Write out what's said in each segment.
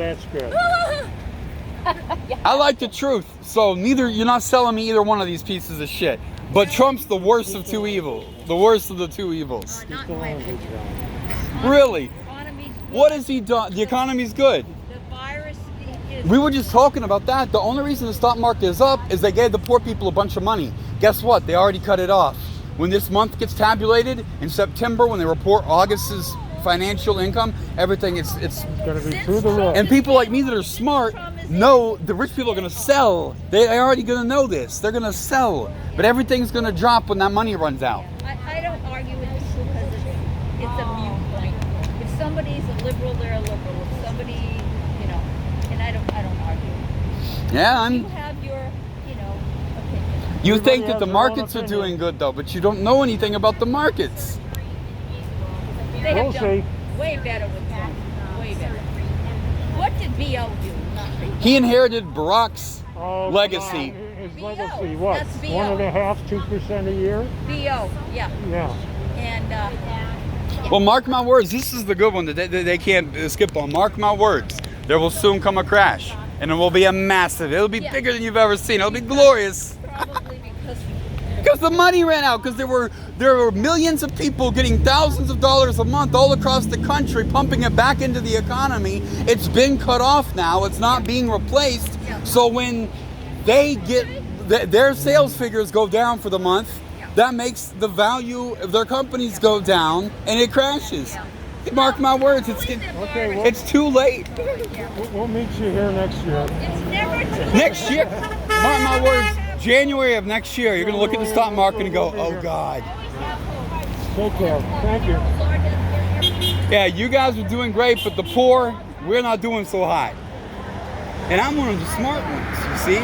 That's good. I like the truth. So you're not selling me either one of these pieces of shit. But Trump's the worst of two evils. The worst of the two evils. Not in my opinion. Really? Economy's good. What has he done? The economy's good. The virus is... We were just talking about that. The only reason the stock market is up is they gave the poor people a bunch of money. Guess what? They already cut it off. When this month gets tabulated in September, when they report August's financial income, everything it's Going to be through the roof. and people like me that are smart know the rich people are going to sell. They're already going to know this. They're going to sell. But everything's going to drop when that money runs out. I don't argue with this because it's a mute point. If somebody's a liberal, they're a liberal. If somebody, and I don't argue. Yeah, You have your, opinion. You Everybody think that has the their markets own are opinion. doing good though, but you don't know anything about the markets. They We'll have done see. way better with Trump. Way better. What did BO do? Nothing. He inherited Barack's Oh, legacy. come on. His BO, legacy, what? that's BO. 1.5%, 2% a year? BO, yeah. Yeah. And Well, mark my words, this is the good one that they can't skip on. Mark my words, there will soon come a crash, and it will be a massive. It'll be bigger than you've ever seen. It'll be glorious. probably Because the money ran out. Because there were millions of people getting thousands of dollars a month all across the country, pumping it back into the economy. It's been cut off now. It's not being replaced. So when they get their sales figures go down for the month, that makes the value of their companies go down, and it crashes. Mark my words, Okay, well, it's too late. we'll meet you here next year. it's never too late. Next year, mark my words, January of next year, you're going to look at the stock market and go, oh God. Take care. Thank you. Yeah, you guys are doing great, but the poor, we're not doing so hot. And I'm one of the smart ones, you see?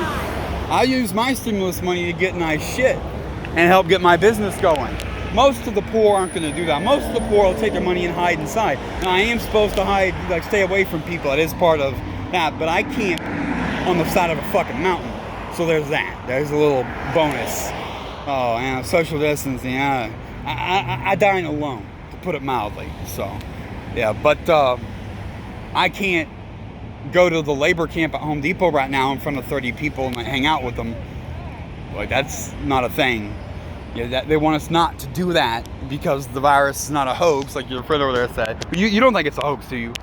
I use my stimulus money to get nice shit and help get my business going. Most of the poor aren't going to do that. Most of the poor will take their money and hide inside. Now, I am supposed to hide, like stay away from people. It is part of that, but I camp on the side of a fucking mountain. So there's that. There's a little bonus. Oh, and social distancing. I dine alone, to put it mildly. So, yeah, but I can't go to the labor camp at Home Depot right now in front of 30 people and hang out with them. Like, that's not a thing. Yeah, they want us not to do that because the virus is not a hoax, like your friend over there said. But you don't think it's a hoax, do you?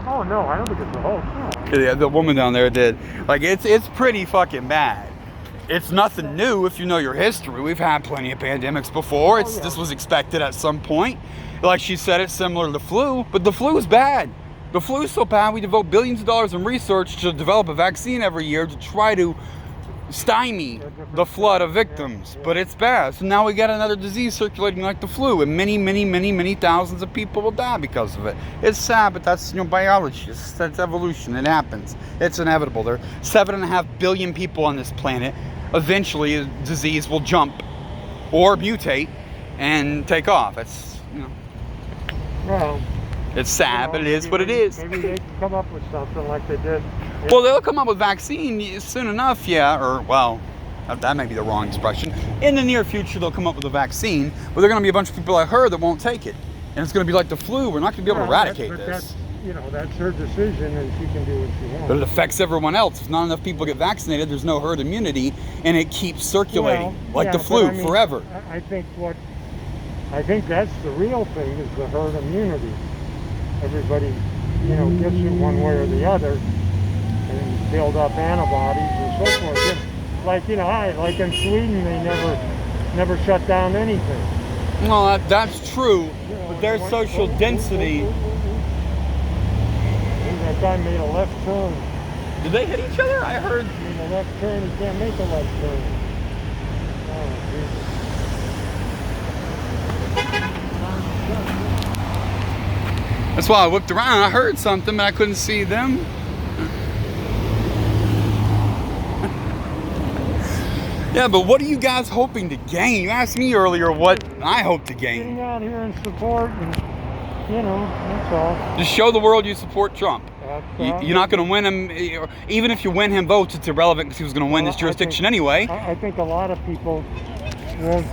Oh, no, I don't think it's a hoax. No. Yeah, the woman down there did. Like, it's pretty fucking bad. It's nothing new if you know your history. We've had plenty of pandemics before. This was expected at some point. Like she said, it's similar to the flu, but the flu is bad. The flu is so bad, we devote billions of dollars in research to develop a vaccine every year to try to stymie the flood of victims, but it's bad. So now we got another disease circulating like the flu, and many thousands of people will die because of it. It's sad, but that's biology. That's evolution. It happens. It's inevitable. There are 7.5 billion people on this planet. Eventually, a disease will jump or mutate and take off. It's Well, it's sad, but it is what it is. Maybe they can come up with something like they did. Well, they'll come up with vaccine soon enough, yeah, or, well, that may be the wrong expression. In the near future, they'll come up with a vaccine, but there are going to be a bunch of people like her that won't take it. And it's going to be like the flu. We're not going to be able to eradicate this. That's her decision, and she can do what she wants. But it affects everyone else. If not enough people get vaccinated, there's no herd immunity, and it keeps circulating like the flu forever. I think that's the real thing is the herd immunity. Everybody, gets it one way or the other, and build up antibodies and so forth. Just like in Sweden, they never shut down anything. Well, that's true, but their social density. That guy made a left turn. Did they hit each other? I heard. Made a left turn. He can't make a left turn. Oh, Jesus. That's why I looked around. I heard something, but I couldn't see them. Yeah, but what are you guys hoping to gain? You asked me earlier what I hope to gain. Getting out here and support, and that's all. Just show the world you support Trump. You're not going to win him. Even if you win him votes, it's irrelevant because he was going to win this jurisdiction anyway. I think a lot of people won't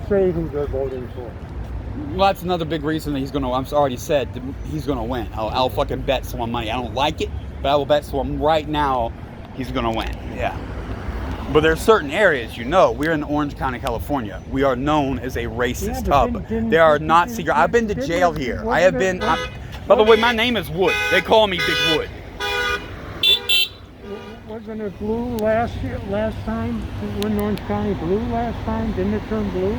say who they're voting for. Well, that's another big reason that he's going to. I've already said that he's going to win. I'll fucking bet someone money. I don't like it, but I will bet him right now he's going to win. Yeah. But there's certain areas, we're in Orange County, California. We are known as a racist hub. There are Nazi. I've been to jail here. I have been. By the way, my name is Wood. They call me Big Wood. Wasn't it blue last time? Wasn't Orange County blue last time? Didn't it turn blue?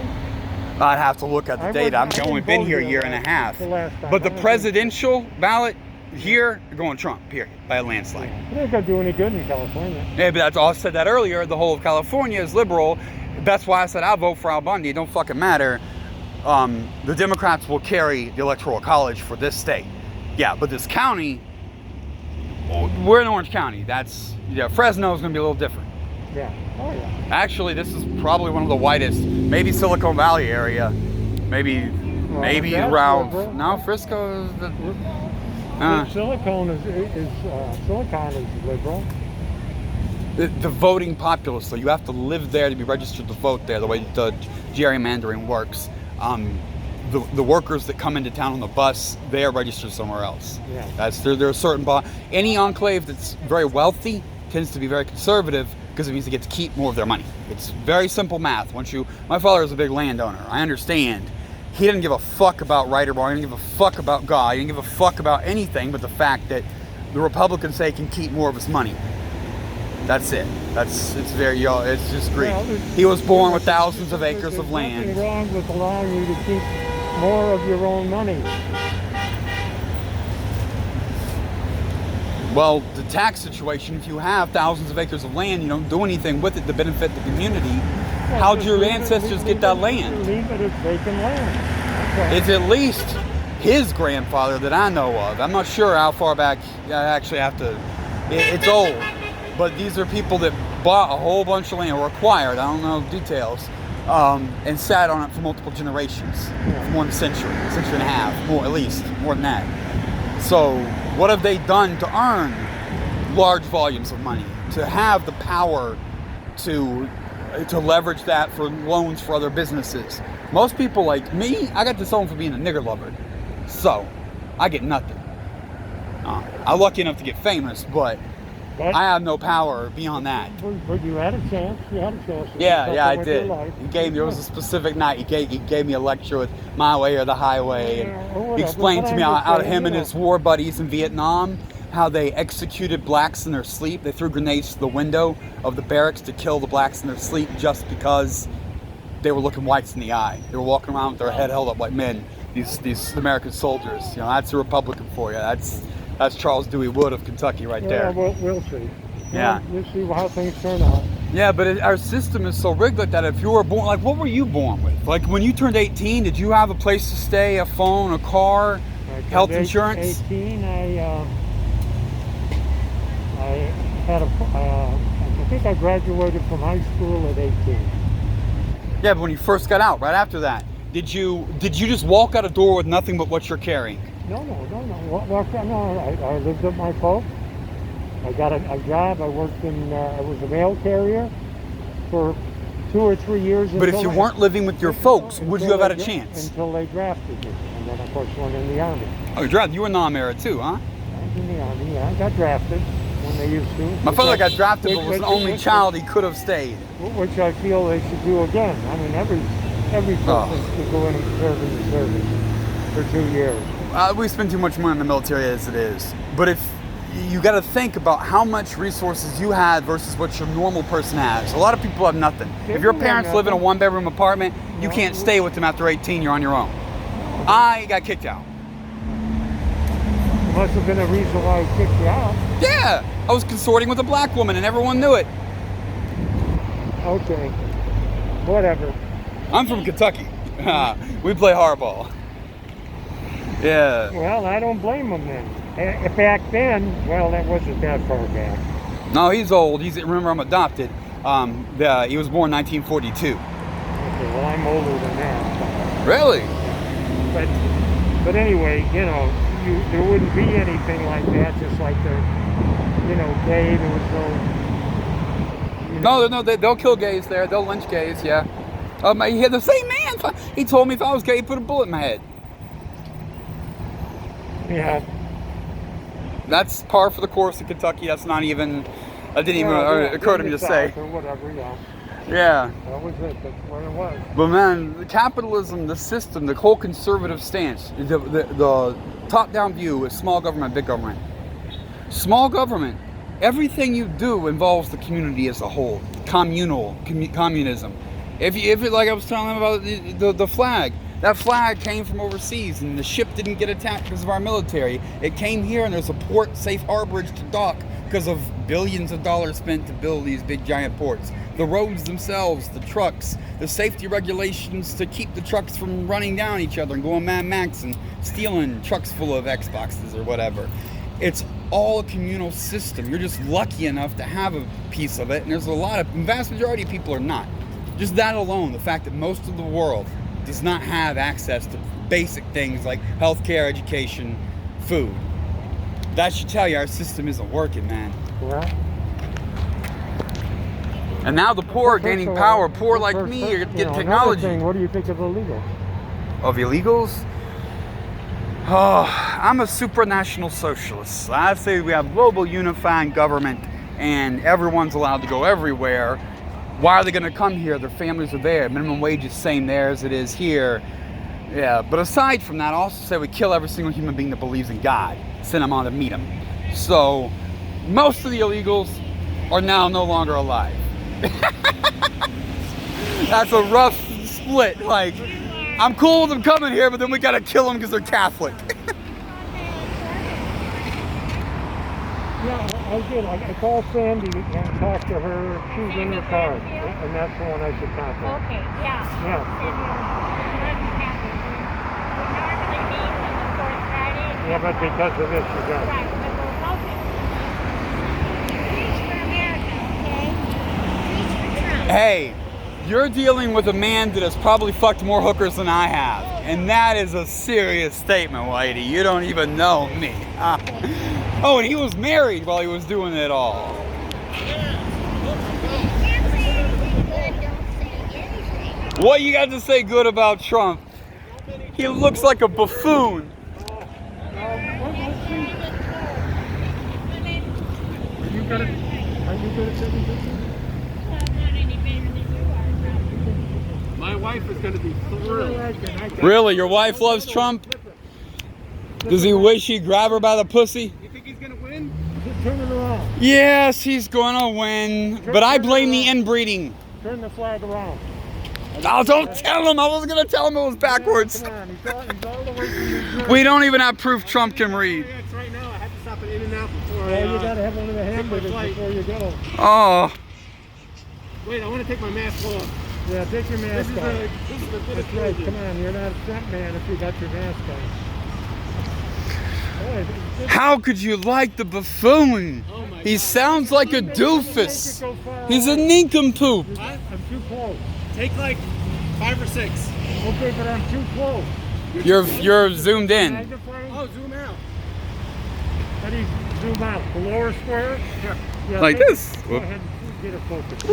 I'd have to look at the data. I've only been here a year and a half. But the presidential ballot here, they're going Trump, period, by a landslide. They're not going to do any good in California. Yeah, but that's all I said that earlier. The whole of California is liberal. That's why I said I'll vote for Al Bundy. It don't fucking matter. The Democrats will carry the Electoral College for this state. Yeah, but this county, we're in Orange County. Fresno is going to be a little different. Yeah. Oh, yeah. Actually, this is probably one of the whitest. Maybe Silicon Valley area. Maybe around. Liberal. No, Frisco is the. Silicon is liberal. The voting populace, though, you have to live there to be registered to vote there. The way the gerrymandering works. The workers that come into town on the bus, they are registered somewhere else. Yeah. There's certain any enclave that's very wealthy tends to be very conservative because it means they get to keep more of their money. It's very simple math. My father is a big landowner. I understand. He didn't give a fuck about right or wrong. He didn't give a fuck about God. He didn't give a fuck about anything but the fact that the Republicans say he can keep more of his money. That's it. It's just greed. Well, he was born with thousands of acres of land. There's nothing wrong with allowing you to keep more of your own money. Well, the tax situation, if you have thousands of acres of land, you don't do anything with it to benefit the community, how'd your ancestors get that land? Leave it as vacant land. Okay. It's at least his grandfather that I know of. I'm not sure how far back. I actually have to. It's old. But these are people that bought a whole bunch of land, or acquired, I don't know details, and sat on it for multiple generations, for more than a century and a half, at least, more than that. So what have they done to earn large volumes of money, to have the power to leverage that for loans for other businesses? Most people like me, I got disowned for being a nigger lover, so I get nothing. I'm lucky enough to get famous, but I have no power beyond that. But you had a chance. Yeah, I did. There was a specific night. He gave me a lecture with My Way or the Highway, and he explained to me how him and his war buddies in Vietnam, how they executed blacks in their sleep. They threw grenades to the window of the barracks to kill the blacks in their sleep just because they were looking whites in the eye. They were walking around with their head held up like men. These American soldiers. That's a Republican for you. That's Charles Dewey Wood of Kentucky right there. We'll see. Yeah. We'll see how things turn out. Yeah, but our system is so rigged like that. If you were born, like, what were you born with? Like, when you turned 18, did you have a place to stay, a phone, a car, health insurance? 18, I had I think I graduated from high school at 18. Yeah, but when you first got out, right after that, did you just walk out a door with nothing but what you're carrying? No. I lived with my folks. I got a job. I worked I was a mail carrier for 2 or 3 years. But if you weren't living with your folks, would you have had a chance? Until they drafted me. And then, of course, went in the Army. Oh, you were non-married too, huh? I was in the Army, yeah. I got drafted when they used to. My father got drafted, but was an only child. He could have stayed. Which I feel they should do again. I mean, every person should go in and serve in the service for 2 years. We spend too much money in the military as it is. But if you got to think about how much resources you had versus what your normal person has. A lot of people have nothing. If your parents live in a 1-bedroom apartment, you can't stay with them after 18. You're on your own. I got kicked out. There must have been a reason why I kicked you out. Yeah, I was consorting with a black woman, and everyone knew it. Okay, whatever. I'm from Kentucky. We play hardball. Yeah. Well, I don't blame them then. Back then, well, that wasn't that far back. No, he's old. Remember, I'm adopted. He was born 1942. Okay, well, I'm older than that. Really? But anyway, there wouldn't be anything like that. Just like gay. There was no. No, they'll kill gays there. They'll lynch gays. Yeah. He had the same man. He told me if I was gay, he'd put a bullet in my head. Yeah. That's par for the course in Kentucky. That's not even, that didn't even occur to me to say. Or whatever, yeah. Yeah. That was it. That's what it was. But man, the capitalism, the system, the whole conservative stance, the top-down view is small government, big government. Small government, everything you do involves the community as a whole. Communism. If it, like I was telling them about the flag, that flag came from overseas and the ship didn't get attacked because of our military. It came here and there's a port, safe harborage to dock because of billions of dollars spent to build these big giant ports. The roads themselves, the trucks, the safety regulations to keep the trucks from running down each other and going Mad Max and stealing trucks full of Xboxes or whatever. It's all a communal system. You're just lucky enough to have a piece of it, and there's a lot of, the vast majority of people are not. Just that alone, the fact that most of the world does not have access to basic things like healthcare, education, food. That should tell you our system isn't working, man. Yeah. And now the poor are gaining power. Poor like me are getting technology. Thing, what do you think of illegals? Of illegals? Oh, I'm a supranational socialist. I say we have global unifying government and everyone's allowed to go everywhere. Why are they going to come here? Their families are there. Minimum wage is the same there as it is here. Yeah, but aside from that, I also say we kill every single human being that believes in God. Send them on to meet him. So, most of the illegals are now no longer alive. That's a rough split. Like, I'm cool with them coming here, but then we got to kill them because they're Catholic. Yeah, I did. I called Sandy and talked to her. She's in her car, and that's the one I should contact. Okay, yeah. Yeah. Normally meet on the fourth Friday. Yeah, but because of this, you got it. Right, but we're hoping. Preach for America, okay? Preach for Trump. Hey, you're dealing with a man that has probably fucked more hookers than I have. And that is a serious statement, Whitey. You don't even know me. Oh, and he was married while he was doing it all. What you got to say good about Trump? He looks like a buffoon. Are you good at taking pictures? My wife is going to be thrilled. Really? Your wife loves Trump? Does he wish he'd grab her by the pussy? You think he's going to win? Just turn it around. Yes, he's gonna win. But I blame the inbreeding. Turn the flag around. Oh, don't tell him. I was gonna tell him it was backwards. Come on, he's all the way from New Jersey. We don't even have proof Trump can read. Yeah, it's right now. I have to stop at In-N-Out before Well, you gotta have one of the hamburgers flight. before you go. Oh, Wait, I want to take my mask off. Yeah, take your This mask is off. the bit That's of right. clothing. Come on, you're not a stunt man if you got your mask on. Boy, how could you like the buffoon? Oh my He God. sounds like a doofus. He's a nincompoop. What? I'm too close. Take like 5 or 6. Okay, but I'm too close. You're zoomed in. Magnifying? Oh, zoom out. How do you zoom out? The lower square? Here. Yeah, Like take- this. Go Whoop. ahead and get it focused.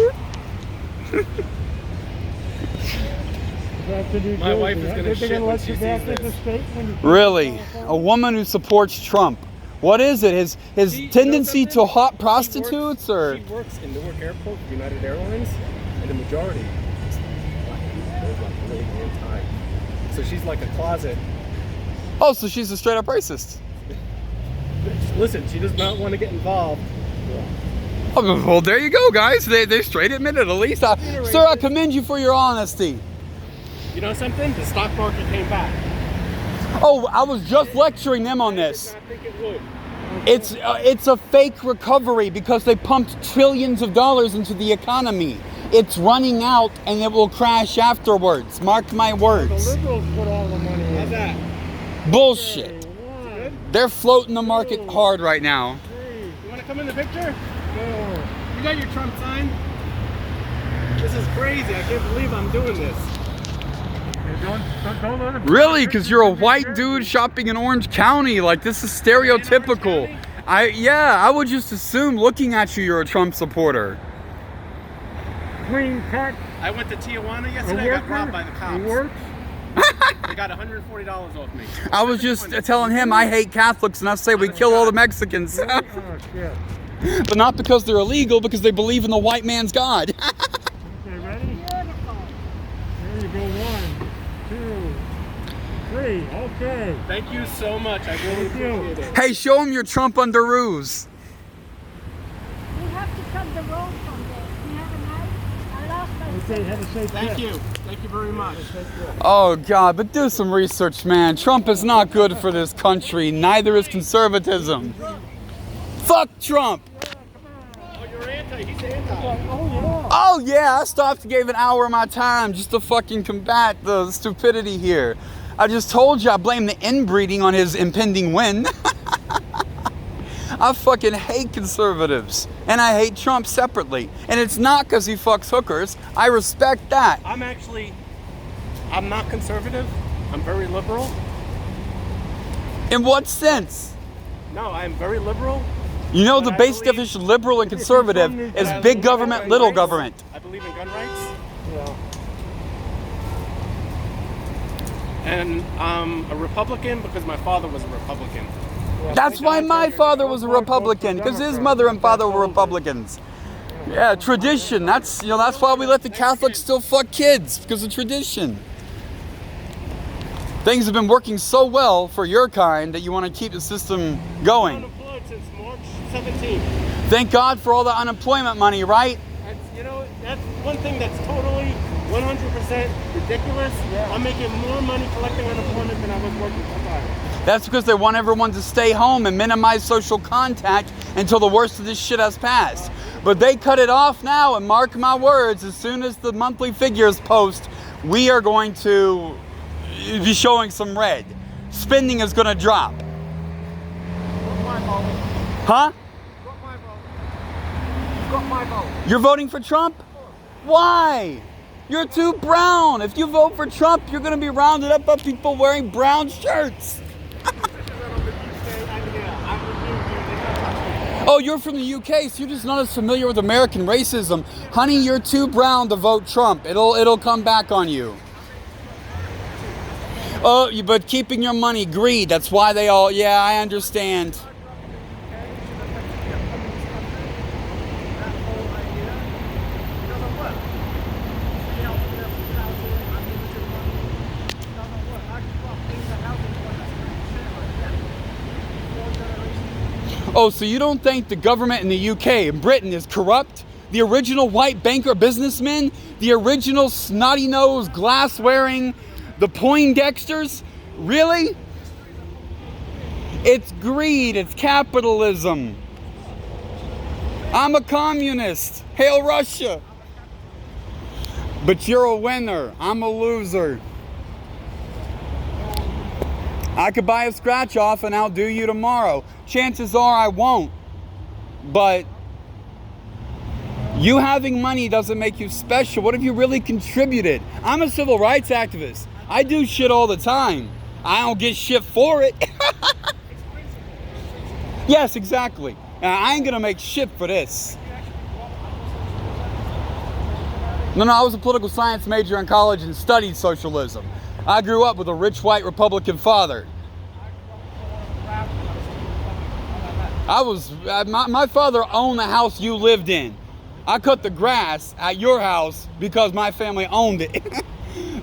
Back to New My Jersey. wife is gonna They're shit gonna when let she you back sees into this. state when you Really? A woman who supports Trump. What is it? His See, you know tendency to something? hot prostitutes or? She works in Newark Airport for United Airlines, and the majority is black people. They're like really anti. So she's like a closet. Oh, so she's a straight up racist. Listen, she does not want to get involved. Oh, well, there you go, guys. They straight admit it. At least, sir, I commend you for your honesty. You know something? The stock market came back. Oh, I was just lecturing them on this. I think it would. It's a fake recovery because they pumped trillions of dollars into the economy. It's running out and it will crash afterwards. Mark my The words. liberals put all the money How's in. that? Bullshit. One, They're floating the market hard right now. three, You want to come in the picture? four. You got your Trump sign? This is crazy. I can't believe I'm doing this. Don't let them. Really? Because you're a white dude shopping in Orange County. Like, this is stereotypical. I would just assume looking at you, you're a Trump supporter. Clean cut. I went to Tijuana A yesterday. I got worker. robbed by the cops. He works. They got $140 off me. I was just telling him I hate Catholics and I say we kill all the Mexicans. Oh, shit. But not because they're illegal, because they believe in the white man's God. Okay, ready? Beautiful. There you go. 1, 2, 3. Okay. Thank you so much. I really Thank you. appreciate it. Hey, show him your Trump underoos. We have to cut the road from there. We have a night. I lost my Okay, have a safe Thank trip. you. Thank you very much. Oh, God, but do some research, man. Trump is not good for this country. Neither is conservatism. Fuck Trump. Oh, you're anti. He's anti. Oh, yeah. Oh, yeah, I stopped and gave an hour of my time just to fucking combat the stupidity here. I just told you I blame the inbreeding on his impending win. I fucking hate conservatives. And I hate Trump separately. And it's not because he fucks hookers. I respect that. I'm not conservative. I'm very liberal. In what sense? No, I'm very liberal. You know, But the I basic believe- definition of liberal and conservative But is I big believe government, in little rights. government. I believe in gun rights. Yeah. And I'm a Republican because my father was a Republican. Yeah, That's why my father was a Republican, because his mother and father were Republicans. Yeah, tradition. That's why we let the Catholics still fuck kids, because of tradition. Things have been working so well for your kind that you want to keep the system I'm going. unemployed since March 17th. Thank God for all the unemployment money, right? That's one thing that's totally 100% ridiculous. Yeah. I'm making more money collecting unemployment than I was working full-time. That's because they want everyone to stay home and minimize social contact until the worst of this shit has passed. But they cut it off now, and mark my words, as soon as the monthly figures post, we are going to be showing some red. Spending is going to drop. Huh? You're voting for Trump? Why? You're too brown. If you vote for Trump, you're going to be rounded up by people wearing brown shirts. Oh, you're from the UK, so you're just not as familiar with American racism. Honey, you're too brown to vote Trump. It'll come back on you. Oh, but keeping your money, greed. That's why they all. Yeah, I understand. Oh, so you don't think the government in the UK and Britain is corrupt? The original white banker businessmen? The original snotty-nosed, glass-wearing, the Poindexters? Really? It's greed. It's capitalism. I'm a communist. Hail Russia. But you're a winner. I'm a loser. I could buy a scratch off and outdo you tomorrow. Chances are I won't. But you having money doesn't make you special. What have you really contributed? I'm a civil rights activist. I do shit all the time. I don't get shit for it. Yes, exactly. I ain't gonna make shit for this. No, I was a political science major in college and studied socialism. I grew up with a rich white Republican father. My father owned the house you lived in. I cut the grass at your house because my family owned it.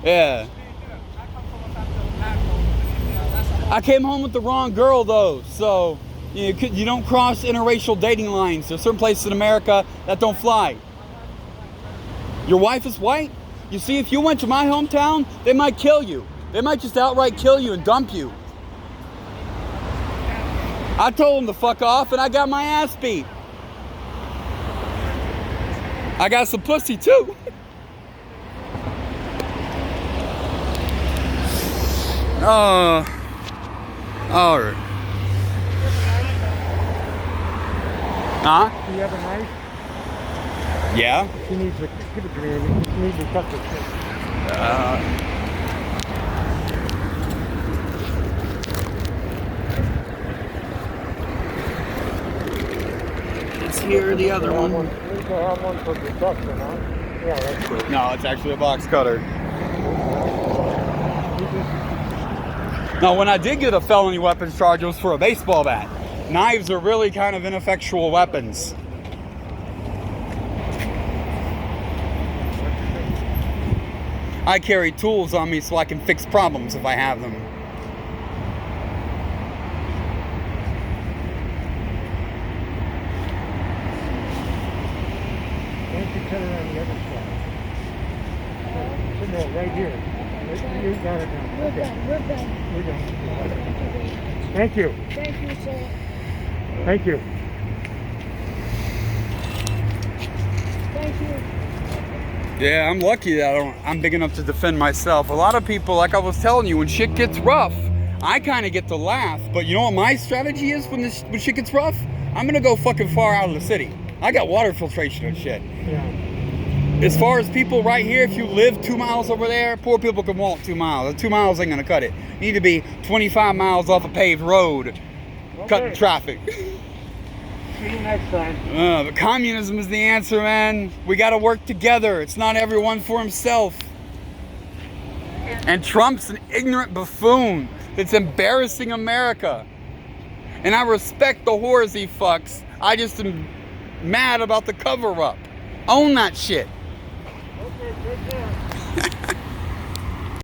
Yeah. I came home with the wrong girl though, so you don't cross interracial dating lines. There's certain places in America that don't fly. Your wife is white? You see, if you went to my hometown, they might kill you. They might just outright kill you and dump you. I told them to fuck off and I got my ass beat. I got some pussy too. All right. Huh? Do you have a knife? Yeah. She needs to give it to me. She needs to cut the shit. It's here, the other one. We can have one for production, huh? Yeah, that's good. No, it's actually a box cutter. You Now, when I did get a felony weapons charge, it was for a baseball bat. Knives are really kind of ineffectual weapons. I carry tools on me so I can fix problems if I have them. Why don't you cut it on the other side? So, no, right here. You got it now. We're Okay. done. We're done. We're done. Okay. Thank you. Thank you, sir. Thank you. Thank you. Yeah, I'm lucky that I'm big enough to defend myself. A lot of people, like I was telling you, when shit gets rough, I kind of get to laugh. But you know what my strategy is when shit gets rough? I'm gonna go fucking far out of the city. I got water filtration and shit. Yeah. As far as people right here, if you live 2 miles over there, poor people can walk 2 miles. 2 miles ain't gonna cut it. You need to be 25 miles off a paved road, cutting traffic. See you next time. But communism is the answer, man. We gotta work together. It's not everyone for himself. And Trump's an ignorant buffoon that's embarrassing America. And I respect the whores he fucks. I just am mad about the cover-up. Own that shit. Okay, take care.